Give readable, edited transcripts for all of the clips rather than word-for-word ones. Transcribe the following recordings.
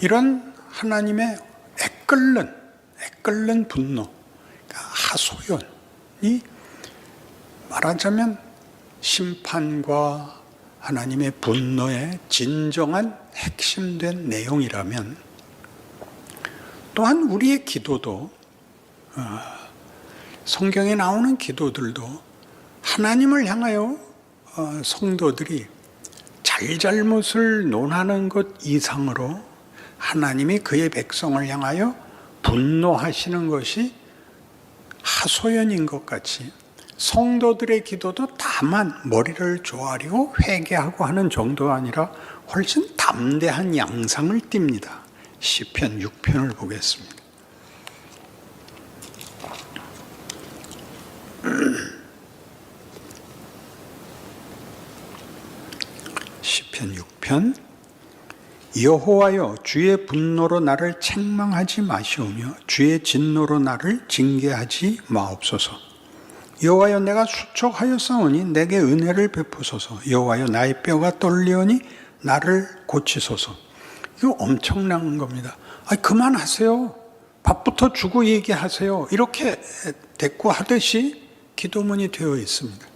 이런 하나님의 애끓는 분노, 그러니까 하소연이 말하자면 심판과 하나님의 분노의 진정한 핵심된 내용이라면, 또한 우리의 기도도, 성경에 나오는 기도들도 하나님을 향하여 성도들이 잘잘못을 논하는 것 이상으로 하나님이 그의 백성을 향하여 분노하시는 것이 하소연인 것 같이, 성도들의 기도도 다만 머리를 조아리고 회개하고 하는 정도가 아니라 훨씬 담대한 양상을 띱니다. 시편 6편을 보겠습니다. 시편 6편. 여호와여, 주의 분노로 나를 책망하지 마시오며 주의 진노로 나를 징계하지 마옵소서. 여호와여, 내가 수척하였사오니 내게 은혜를 베푸소서. 여호와여, 나의 뼈가 떨리오니 나를 고치소서. 이거 엄청난 겁니다. 그만하세요. 밥부터 주고 얘기하세요. 이렇게 대꾸하듯이 기도문이 되어 있습니다.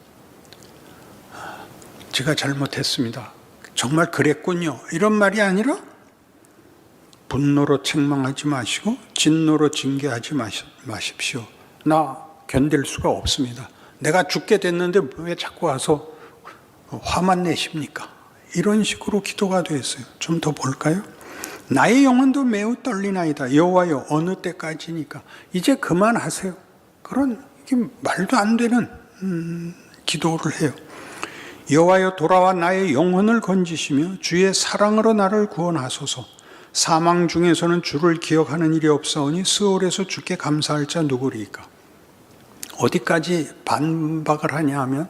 제가 잘못했습니다. 정말 그랬군요. 이런 말이 아니라 분노로 책망하지 마시고 진노로 징계하지 마십시오. 나 견딜 수가 없습니다. 내가 죽게 됐는데 왜 자꾸 와서 화만 내십니까? 이런 식으로 기도가 되어 있어요. 좀 더 볼까요? 나의 영혼도 매우 떨리나이다. 여호와여, 어느 때까지니까? 이제 그만하세요. 그런 말도 안 되는 기도를 해요. 여호와여, 돌아와 나의 영혼을 건지시며 주의 사랑으로 나를 구원하소서. 사망 중에서는 주를 기억하는 일이 없사오니 스올에서 주께 감사할 자 누구리이까? 어디까지 반박을 하냐 하면,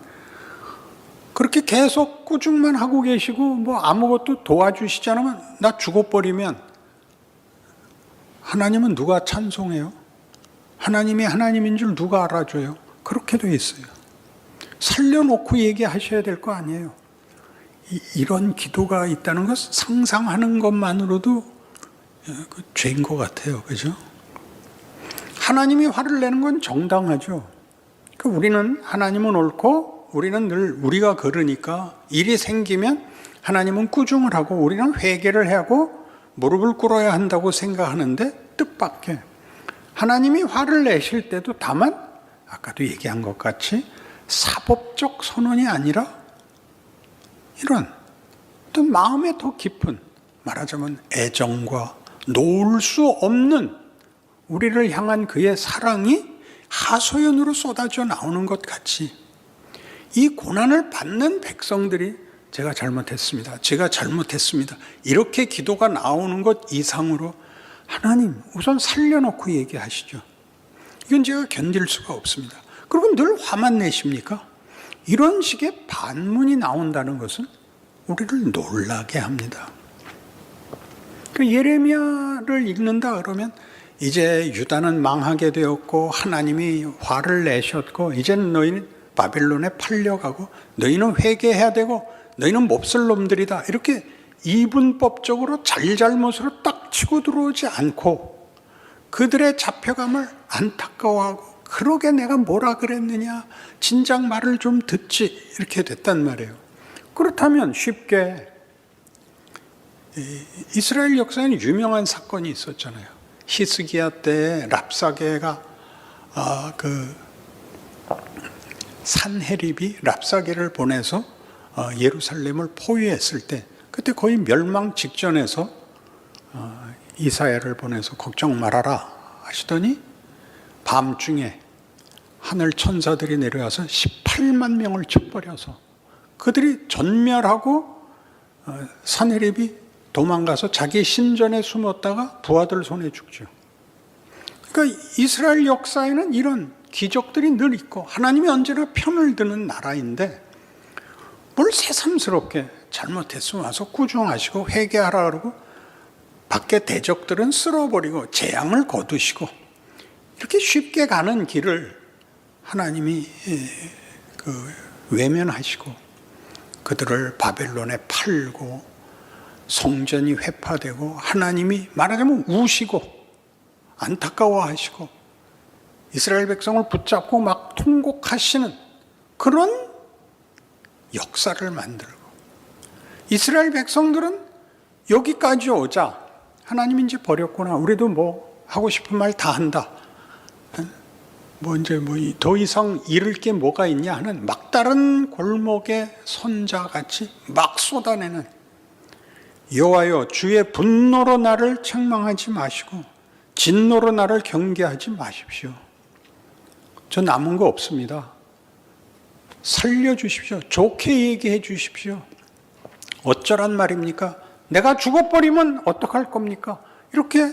그렇게 계속 꾸중만 하고 계시고 아무것도 도와주시지 않으면, 나 죽어버리면 하나님은 누가 찬송해요? 하나님이 하나님인 줄 누가 알아줘요? 그렇게 돼 있어요. 살려놓고 얘기하셔야 될 거 아니에요. 이런 기도가 있다는 것 상상하는 것만으로도 죄인 것 같아요. 그죠? 하나님이 화를 내는 건 정당하죠. 우리는 하나님은 옳고 우리는 늘 우리가 그러니까 일이 생기면 하나님은 꾸중을 하고 우리는 회개를 하고 무릎을 꿇어야 한다고 생각하는데, 뜻밖의 하나님이 화를 내실 때도 다만 아까도 얘기한 것 같이 사법적 선언이 아니라 이런 어떤 마음에 더 깊은, 말하자면 애정과 놓을 수 없는 우리를 향한 그의 사랑이 하소연으로 쏟아져 나오는 것 같이, 이 고난을 받는 백성들이 제가 잘못했습니다, 제가 잘못했습니다, 이렇게 기도가 나오는 것 이상으로 하나님 우선 살려놓고 얘기하시죠. 이건 제가 견딜 수가 없습니다. 그리고 늘 화만 내십니까? 이런 식의 반문이 나온다는 것은 우리를 놀라게 합니다. 예레미야를 읽는다 그러면 이제 유다는 망하게 되었고 하나님이 화를 내셨고 이제는 너희는 바벨론에 팔려가고 너희는 회개해야 되고 너희는 몹쓸 놈들이다, 이렇게 이분법적으로 잘잘못으로 딱 치고 들어오지 않고 그들의 잡혀감을 안타까워하고, 그러게 내가 뭐라 그랬느냐, 진작 말을 좀 듣지, 이렇게 됐단 말이에요. 그렇다면 쉽게 이스라엘 역사에는 유명한 사건이 있었잖아요. 히스기야 때 랍사게가 산헤립이 랍사게를 보내서 예루살렘을 포위했을 때, 그때 거의 멸망 직전에서 이사야를 보내서 걱정 말아라 하시더니 밤중에 하늘 천사들이 내려와서 18만 명을 쳐버려서 그들이 전멸하고 산헤립이 도망가서 자기 신전에 숨었다가 부하들 손에 죽죠. 그러니까 이스라엘 역사에는 이런 기적들이 늘 있고 하나님이 언제나 편을 드는 나라인데, 뭘 새삼스럽게 잘못했으면 와서 꾸중하시고 회개하라 그러고 밖에 대적들은 쓸어버리고 재앙을 거두시고, 이렇게 쉽게 가는 길을 하나님이 외면하시고 그들을 바벨론에 팔고 성전이 회파되고 하나님이 말하자면 우시고 안타까워하시고 이스라엘 백성을 붙잡고 막 통곡하시는 그런 역사를 만들고, 이스라엘 백성들은 여기까지 오자 하나님이 이제 버렸구나, 우리도 뭐 하고 싶은 말 다 한다, 더 이상 잃을 게 뭐가 있냐 하는 막다른 골목의 선자같이 막 쏟아내는, 여호와여 주의 분노로 나를 책망하지 마시고 진노로 나를 경계하지 마십시오. 저 남은 거 없습니다. 살려주십시오. 좋게 얘기해 주십시오. 어쩌란 말입니까? 내가 죽어버리면 어떡할 겁니까? 이렇게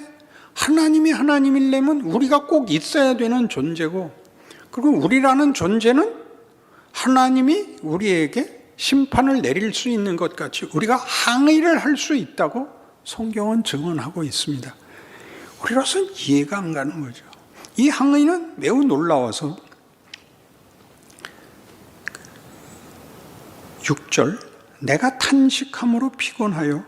하나님이 하나님이려면 우리가 꼭 있어야 되는 존재고, 그리고 우리라는 존재는 하나님이 우리에게 심판을 내릴 수 있는 것 같이 우리가 항의를 할 수 있다고 성경은 증언하고 있습니다. 우리로서는 이해가 안 가는 거죠. 이 항의는 매우 놀라워서 6절, 내가 탄식함으로 피곤하여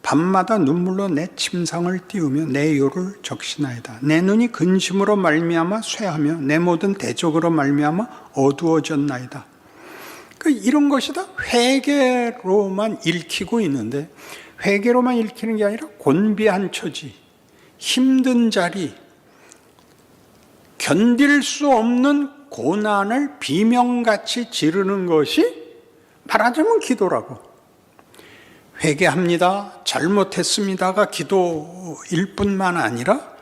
밤마다 눈물로 내 침상을 띄우며 내 요를 적시나이다. 내 눈이 근심으로 말미암아 쇠하며 내 모든 대적으로 말미암아 어두워졌나이다. 이런 것이 다 회개로만 읽히고 있는데, 회개로만 읽히는 게 아니라 곤비한 처지, 힘든 자리, 견딜 수 없는 고난을 비명같이 지르는 것이 말하자면 기도라고. 회개합니다, 잘못했습니다가 기도일 뿐만 아니라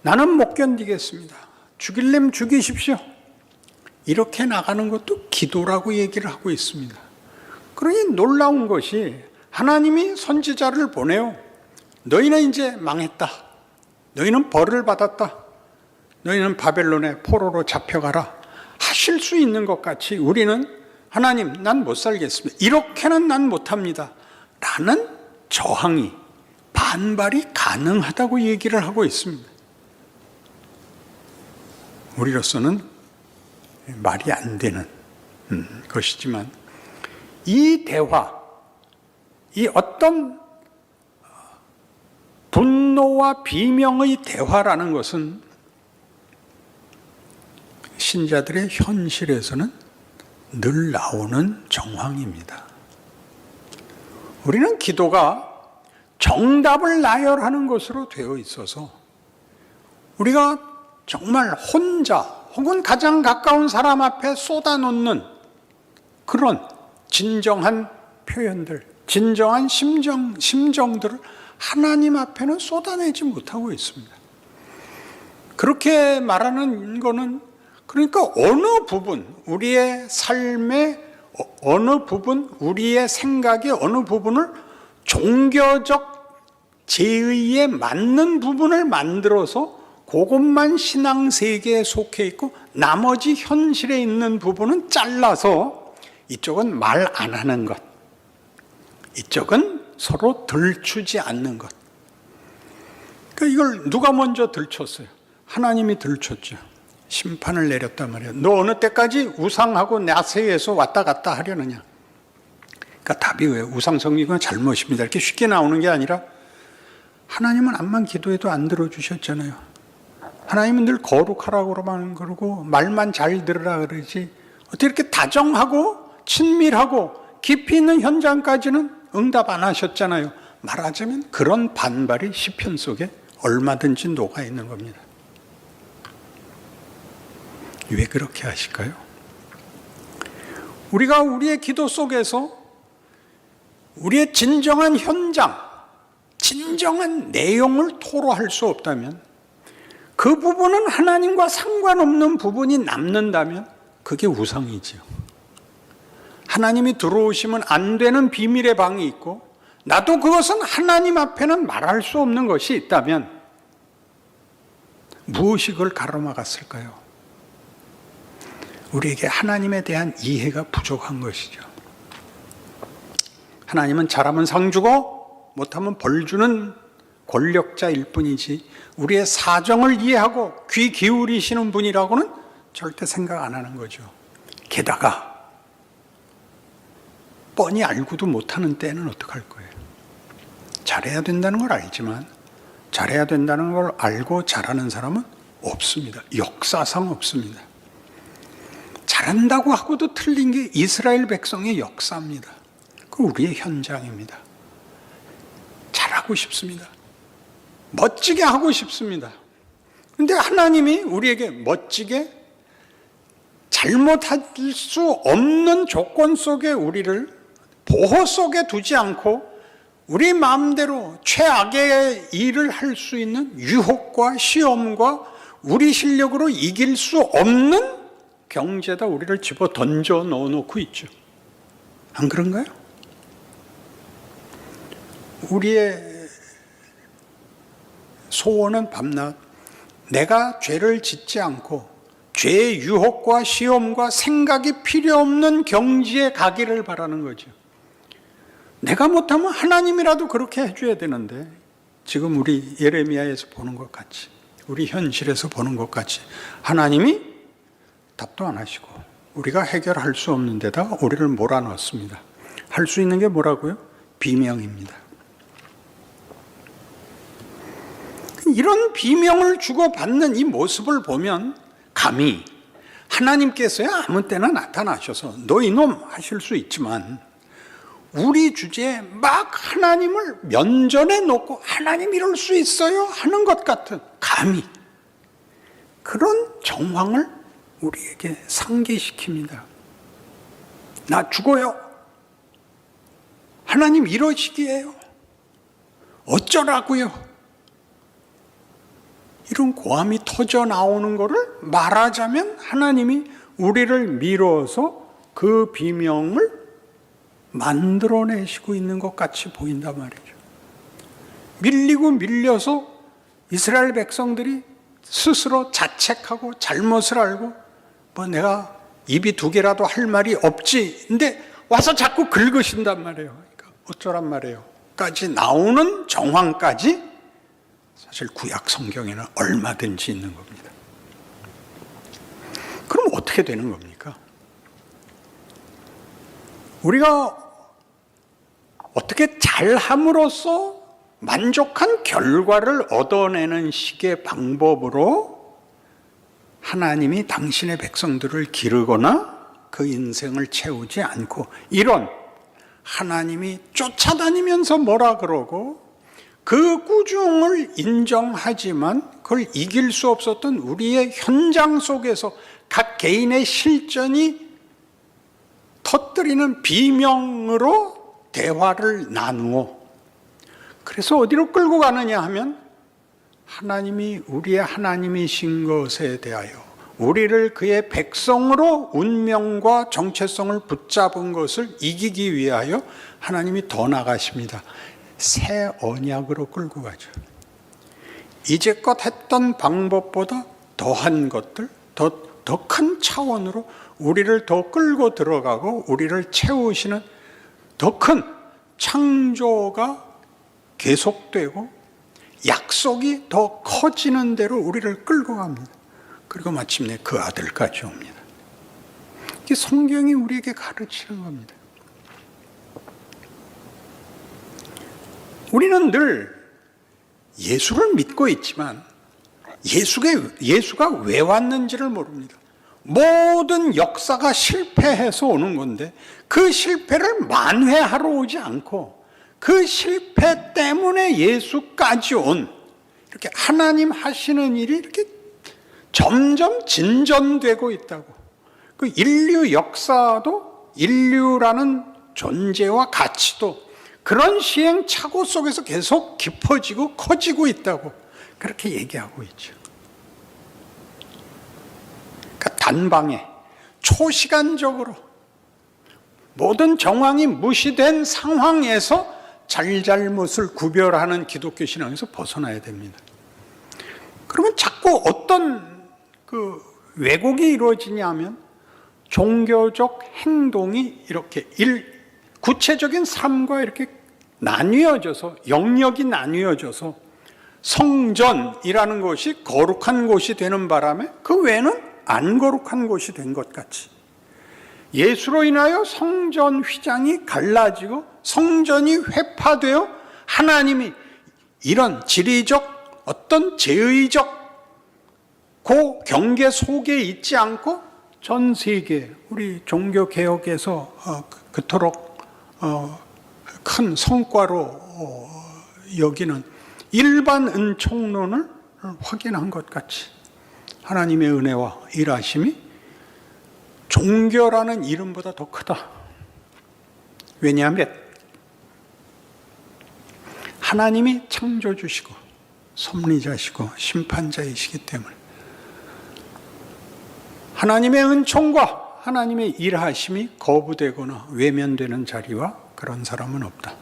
나는 못 견디겠습니다, 죽일래면 죽이십시오, 이렇게 나가는 것도 기도라고 얘기를 하고 있습니다. 그러니 놀라운 것이 하나님이 선지자를 보내요. 너희는 이제 망했다, 너희는 벌을 받았다, 너희는 바벨론의 포로로 잡혀가라 하실 수 있는 것 같이 우리는 하나님 난 못 살겠습니다, 이렇게는 난 못합니다 라는 저항이, 반발이 가능하다고 얘기를 하고 있습니다. 우리로서는 말이 안 되는 것이지만, 이 대화, 이 어떤 분노와 비명의 대화라는 것은 신자들의 현실에서는 늘 나오는 정황입니다. 우리는 기도가 정답을 나열하는 것으로 되어 있어서 우리가 정말 혼자 혹은 가장 가까운 사람 앞에 쏟아놓는 그런 진정한 표현들, 진정한 심정들을 하나님 앞에는 쏟아내지 못하고 있습니다. 그렇게 말하는 거는, 그러니까 어느 부분, 우리의 삶의 어느 부분, 우리의 생각의 어느 부분을 종교적 제의에 맞는 부분을 만들어서 그것만 신앙 세계에 속해 있고 나머지 현실에 있는 부분은 잘라서 이쪽은 말 안 하는 것, 이쪽은 서로 들추지 않는 것. 그러니까 이걸 누가 먼저 들췄어요? 하나님이 들췄죠. 심판을 내렸단 말이에요. 너 어느 때까지 우상하고 나세에서 왔다 갔다 하려느냐. 그러니까 답이 왜요? 우상 섬기는 잘못입니다, 이렇게 쉽게 나오는 게 아니라, 하나님은 암만 기도해도 안 들어주셨잖아요. 하나님은 늘 거룩하라고만 그러고 말만 잘 들으라 그러지, 어떻게 이렇게 다정하고 친밀하고 깊이 있는 현장까지는 응답 안 하셨잖아요. 말하자면 그런 반발이 시편 속에 얼마든지 녹아 있는 겁니다. 왜 그렇게 하실까요? 우리가 우리의 기도 속에서 우리의 진정한 현장, 진정한 내용을 토로할 수 없다면, 그 부분은 하나님과 상관없는 부분이 남는다면 그게 우상이지요. 하나님이 들어오시면 안 되는 비밀의 방이 있고, 나도 그것은 하나님 앞에는 말할 수 없는 것이 있다면 무엇이 그걸 가로막았을까요? 우리에게 하나님에 대한 이해가 부족한 것이죠. 하나님은 잘하면 상 주고 못하면 벌 주는 권력자일 뿐이지, 우리의 사정을 이해하고 귀 기울이시는 분이라고는 절대 생각 안 하는 거죠. 게다가 뻔히 알고도 못하는 때는 어떡할 거예요? 잘해야 된다는 걸 알지만 잘해야 된다는 걸 알고 잘하는 사람은 없습니다. 역사상 없습니다. 잘한다고 하고도 틀린 게 이스라엘 백성의 역사입니다. 그 우리의 현장입니다. 잘하고 싶습니다. 멋지게 하고 싶습니다. 그런데 하나님이 우리에게 멋지게 잘못할 수 없는 조건 속에 우리를 보호 속에 두지 않고 우리 마음대로 최악의 일을 할 수 있는 유혹과 시험과 우리 실력으로 이길 수 없는 경제에다 우리를 집어 던져 넣어놓고 있죠. 안 그런가요? 우리의 소원은 밤낮 내가 죄를 짓지 않고 죄의 유혹과 시험과 생각이 필요 없는 경지에 가기를 바라는 거죠. 내가 못하면 하나님이라도 그렇게 해줘야 되는데 지금 우리 예레미야에서 보는 것 같이 우리 현실에서 보는 것 같이 하나님이 답도 안 하시고 우리가 해결할 수 없는 데다가 우리를 몰아넣습니다. 할 수 있는 게 뭐라고요? 비명입니다. 이런 비명을 주고받는 이 모습을 보면 감히 하나님께서야 아무 때나 나타나셔서 너 이놈 하실 수 있지만 우리 주제에 막 하나님을 면전에 놓고 하나님 이럴 수 있어요? 하는 것 같은 감히 그런 정황을 우리에게 상기시킵니다. 나 죽어요. 하나님 이러시기에요. 어쩌라고요? 이런 고함이 터져 나오는 것을 말하자면 하나님이 우리를 밀어서 그 비명을 만들어내시고 있는 것 같이 보인단 말이죠. 밀리고 밀려서 이스라엘 백성들이 스스로 자책하고 잘못을 알고 뭐 내가 입이 두 개라도 할 말이 없지. 근데 와서 자꾸 긁으신단 말이에요. 그러니까 어쩌란 말이에요. 까지 나오는 정황까지 사실 구약 성경에는 얼마든지 있는 겁니다. 그럼 어떻게 되는 겁니까? 우리가 어떻게 잘함으로써 만족한 결과를 얻어내는 식의 방법으로 하나님이 당신의 백성들을 기르거나 그 인생을 채우지 않고 이런 하나님이 쫓아다니면서 뭐라 그러고 그 꾸중을 인정하지만 그걸 이길 수 없었던 우리의 현장 속에서 각 개인의 실전이 터뜨리는 비명으로 대화를 나누어 그래서 어디로 끌고 가느냐 하면 하나님이 우리의 하나님이신 것에 대하여 우리를 그의 백성으로 운명과 정체성을 붙잡은 것을 이기기 위하여 하나님이 더 나가십니다. 새 언약으로 끌고 가죠. 이제껏 했던 방법보다 더한 것들, 더 큰 차원으로 우리를 더 끌고 들어가고 우리를 채우시는 더 큰 창조가 계속되고 약속이 더 커지는 대로 우리를 끌고 갑니다. 그리고 마침내 그 아들까지 옵니다. 이게 성경이 우리에게 가르치는 겁니다. 우리는 늘 예수를 믿고 있지만 예수가 왜 왔는지를 모릅니다. 모든 역사가 실패해서 오는 건데 그 실패를 만회하러 오지 않고 그 실패 때문에 예수까지 온 이렇게 하나님 하시는 일이 이렇게 점점 진전되고 있다고. 그 인류 역사도 인류라는 존재와 가치도 그런 시행착오 속에서 계속 깊어지고 커지고 있다고 그렇게 얘기하고 있죠. 그러니까 단방에 초시간적으로 모든 정황이 무시된 상황에서 잘잘못을 구별하는 기독교 신앙에서 벗어나야 됩니다. 그러면 자꾸 어떤 그 왜곡이 이루어지냐면 종교적 행동이 이렇게 구체적인 삶과 이렇게 나뉘어져서 영역이 나뉘어져서 성전이라는 것이 거룩한 곳이 되는 바람에 그 외에는 안 거룩한 곳이 된 것 같이 예수로 인하여 성전 휘장이 갈라지고 성전이 회파되어 하나님이 이런 지리적 어떤 제의적 그 경계 속에 있지 않고 전 세계 우리 종교 개혁에서 그토록 큰 성과로 여기는 일반 은총론을 확인한 것 같이 하나님의 은혜와 일하심이 종교라는 이름보다 더 크다. 왜냐하면 하나님이 창조주시고 섭리자시고 심판자이시기 때문에 하나님의 은총과 하나님의 일하심이 거부되거나 외면되는 자리와 그런 사람은 없다.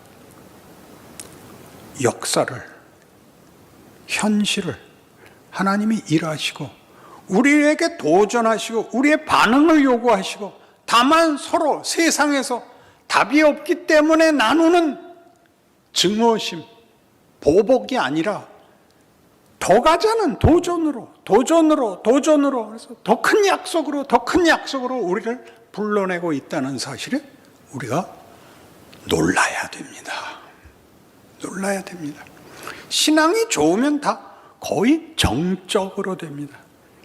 역사를, 현실을 하나님이 일하시고 우리에게 도전하시고 우리의 반응을 요구하시고 다만 서로 세상에서 답이 없기 때문에 나누는 증오심, 보복이 아니라 더 가자는 도전으로 그래서 더 큰 약속으로 우리를 불러내고 있다는 사실에 우리가 놀라야 됩니다. 놀라야 됩니다. 신앙이 좋으면 다 거의 정적으로 됩니다.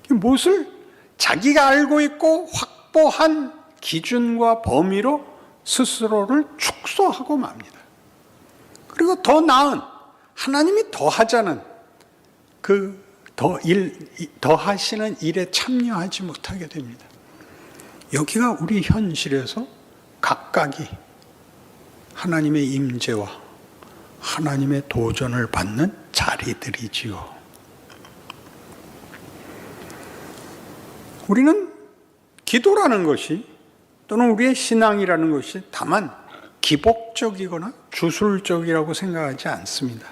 무엇을 자기가 알고 있고 확보한 기준과 범위로 스스로를 축소하고 맙니다. 그리고 더 나은 하나님이 더 하자는 더 하시는 일에 참여하지 못하게 됩니다. 여기가 우리 현실에서 각각이 하나님의 임재와 하나님의 도전을 받는 자리들이지요. 우리는 기도라는 것이 또는 우리의 신앙이라는 것이 다만 기복적이거나 주술적이라고 생각하지 않습니다.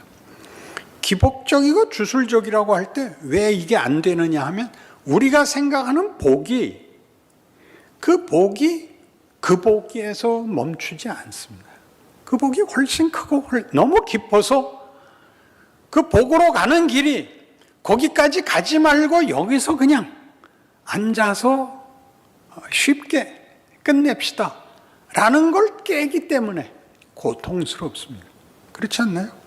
기복적이고 주술적이라고 할 때 왜 이게 안 되느냐 하면 우리가 생각하는 복이 그 복에서 멈추지 않습니다. 그 복이 훨씬 크고 너무 깊어서 그 복으로 가는 길이 거기까지 가지 말고 여기서 그냥 앉아서 쉽게 끝냅시다 라는 걸 깨기 때문에 고통스럽습니다. 그렇지 않나요?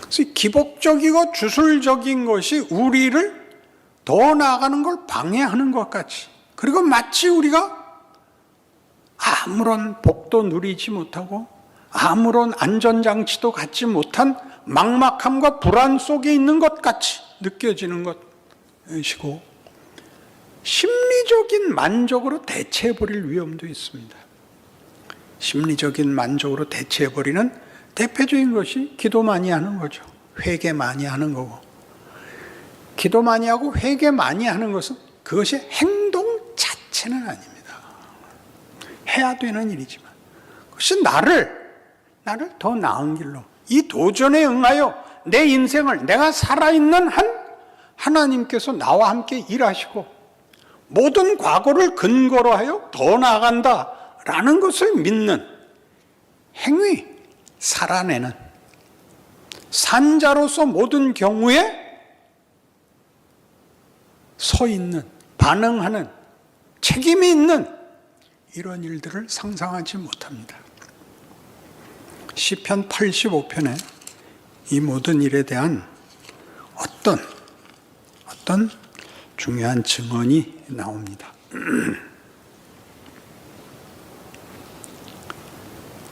그래서 기복적이고 주술적인 것이 우리를 더 나아가는 걸 방해하는 것 같이, 그리고 마치 우리가 아무런 복도 누리지 못하고 아무런 안전장치도 갖지 못한 막막함과 불안 속에 있는 것 같이 느껴지는 것이고 심리적인 만족으로 대체해버릴 위험도 있습니다. 심리적인 만족으로 대체해버리는 대표적인 것이 기도 많이 하는 거죠. 회개 많이 하는 거고, 기도 많이 하고 회개 많이 하는 것은 그것이 행동 자체는 아닙니다. 해야 되는 일이지만 그것이 나를 더 나은 길로, 이 도전에 응하여 내 인생을 내가 살아있는 한 하나님께서 나와 함께 일하시고 모든 과거를 근거로 하여 더 나아간다라는 것을 믿는 행위, 살아내는 산자로서 모든 경우에 서 있는, 반응하는, 책임이 있는 이런 일들을 상상하지 못합니다. 시편 85편에 이 모든 일에 대한 어떤 중요한 증언이 나옵니다.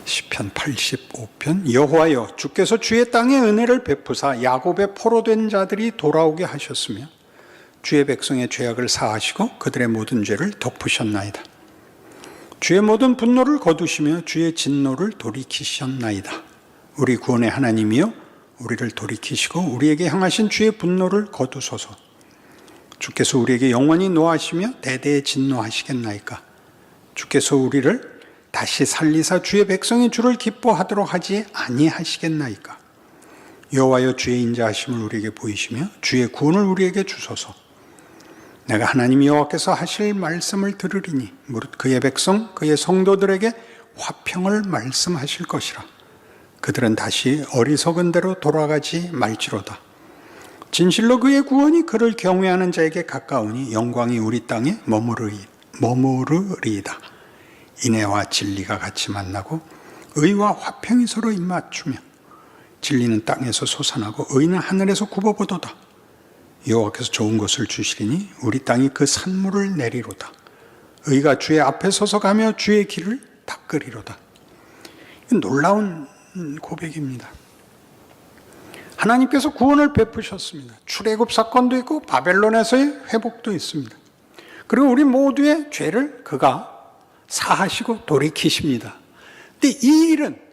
시편 85편, 여호와여 주께서 주의 땅에 은혜를 베푸사 야곱의 포로된 자들이 돌아오게 하셨으며 주의 백성의 죄악을 사하시고 그들의 모든 죄를 덮으셨나이다. 주의 모든 분노를 거두시며 주의 진노를 돌이키셨나이다. 우리 구원의 하나님이여 우리를 돌이키시고 우리에게 향하신 주의 분노를 거두소서. 주께서 우리에게 영원히 노하시며 대대에 진노하시겠나이까. 주께서 우리를 다시 살리사 주의 백성이 주를 기뻐하도록 하지 아니하시겠나이까. 여호와여 주의 인자하심을 우리에게 보이시며 주의 구원을 우리에게 주소서. 내가 하나님 여호와께서 하실 말씀을 들으리니 무릇 그의 백성 그의 성도들에게 화평을 말씀하실 것이라. 그들은 다시 어리석은 대로 돌아가지 말지로다. 진실로 그의 구원이 그를 경외하는 자에게 가까우니 영광이 우리 땅에 머무르리이다. 인애와 진리가 같이 만나고 의와 화평이 서로 입맞추며 진리는 땅에서 솟아나고 의는 하늘에서 굽어보도다. 여호와께서 좋은 것을 주시리니 우리 땅이 그 산물을 내리로다. 의가 주의 앞에 서서 가며 주의 길을 닦으리로다. 놀라운 고백입니다. 하나님께서 구원을 베푸셨습니다. 출애굽 사건도 있고 바벨론에서의 회복도 있습니다. 그리고 우리 모두의 죄를 그가 사하시고 돌이키십니다. 근데 이 일은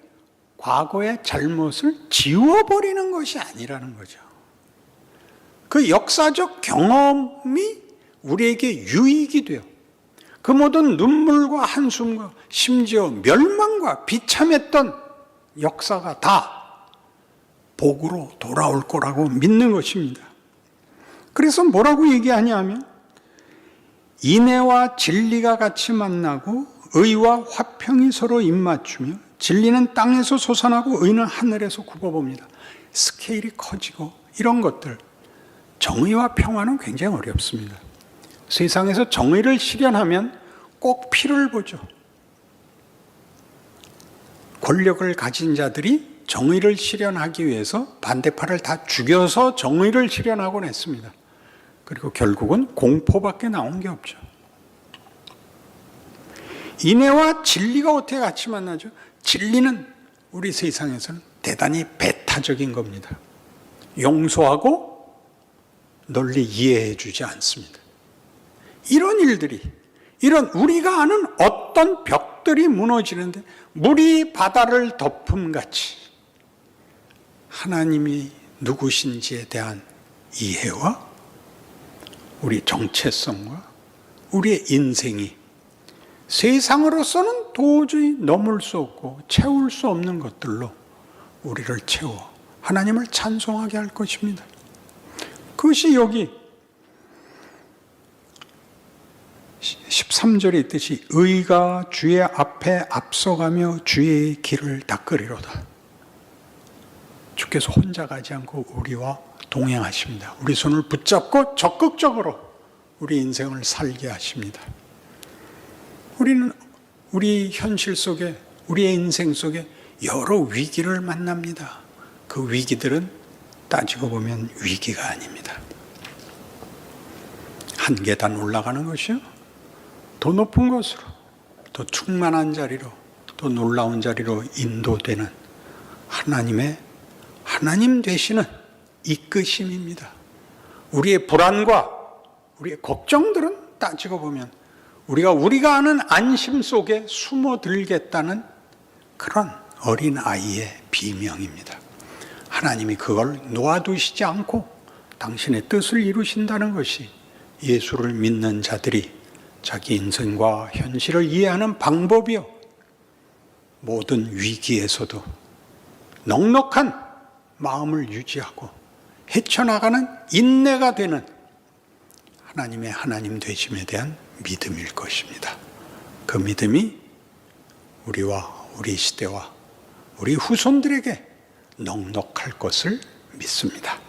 과거의 잘못을 지워버리는 것이 아니라는 거죠. 그 역사적 경험이 우리에게 유익이 돼요. 그 모든 눈물과 한숨과 심지어 멸망과 비참했던 역사가 다 복으로 돌아올 거라고 믿는 것입니다. 그래서 뭐라고 얘기하냐면 인애와 진리가 같이 만나고 의와 화평이 서로 입맞추며 진리는 땅에서 솟아나고 의는 하늘에서 굽어봅니다. 스케일이 커지고 이런 것들, 정의와 평화는 굉장히 어렵습니다. 세상에서 정의를 실현하면 꼭 피를 보죠. 권력을 가진 자들이 정의를 실현하기 위해서 반대파를 다 죽여서 정의를 실현하곤 했습니다. 그리고 결국은 공포밖에 나온 게 없죠. 인애와 진리가 어떻게 같이 만나죠? 진리는 우리 세상에서는 대단히 배타적인 겁니다. 용서하고 널리 이해해 주지 않습니다. 이런 일들이, 이런 우리가 아는 어떤 벽들이 무너지는데 물이 바다를 덮음같이 하나님이 누구신지에 대한 이해와 우리 정체성과 우리의 인생이 세상으로서는 도저히 넘을 수 없고 채울 수 없는 것들로 우리를 채워 하나님을 찬송하게 할 것입니다. 그것이 여기 13절에 있듯이 의가 주의 앞에 앞서가며 주의 길을 닦으리로다. 주께서 혼자 가지 않고 우리와 동행하십니다. 우리 손을 붙잡고 적극적으로 우리 인생을 살게 하십니다. 우리는 우리 현실 속에, 우리의 인생 속에 여러 위기를 만납니다. 그 위기들은 따지고 보면 위기가 아닙니다. 한 계단 올라가는 것이요, 더 높은 곳으로, 더 충만한 자리로, 더 놀라운 자리로 인도되는 하나님 되시는 이끄심입니다. 우리의 불안과 우리의 걱정들은 따지고 보면 우리가 아는 안심 속에 숨어들겠다는 그런 어린아이의 비명입니다. 하나님이 그걸 놓아두시지 않고 당신의 뜻을 이루신다는 것이 예수를 믿는 자들이 자기 인생과 현실을 이해하는 방법이요, 모든 위기에서도 넉넉한 마음을 유지하고 헤쳐나가는 인내가 되는 하나님의 하나님 되심에 대한 믿음일 것입니다. 그 믿음이 우리와 우리 시대와 우리 후손들에게 넉넉할 것을 믿습니다.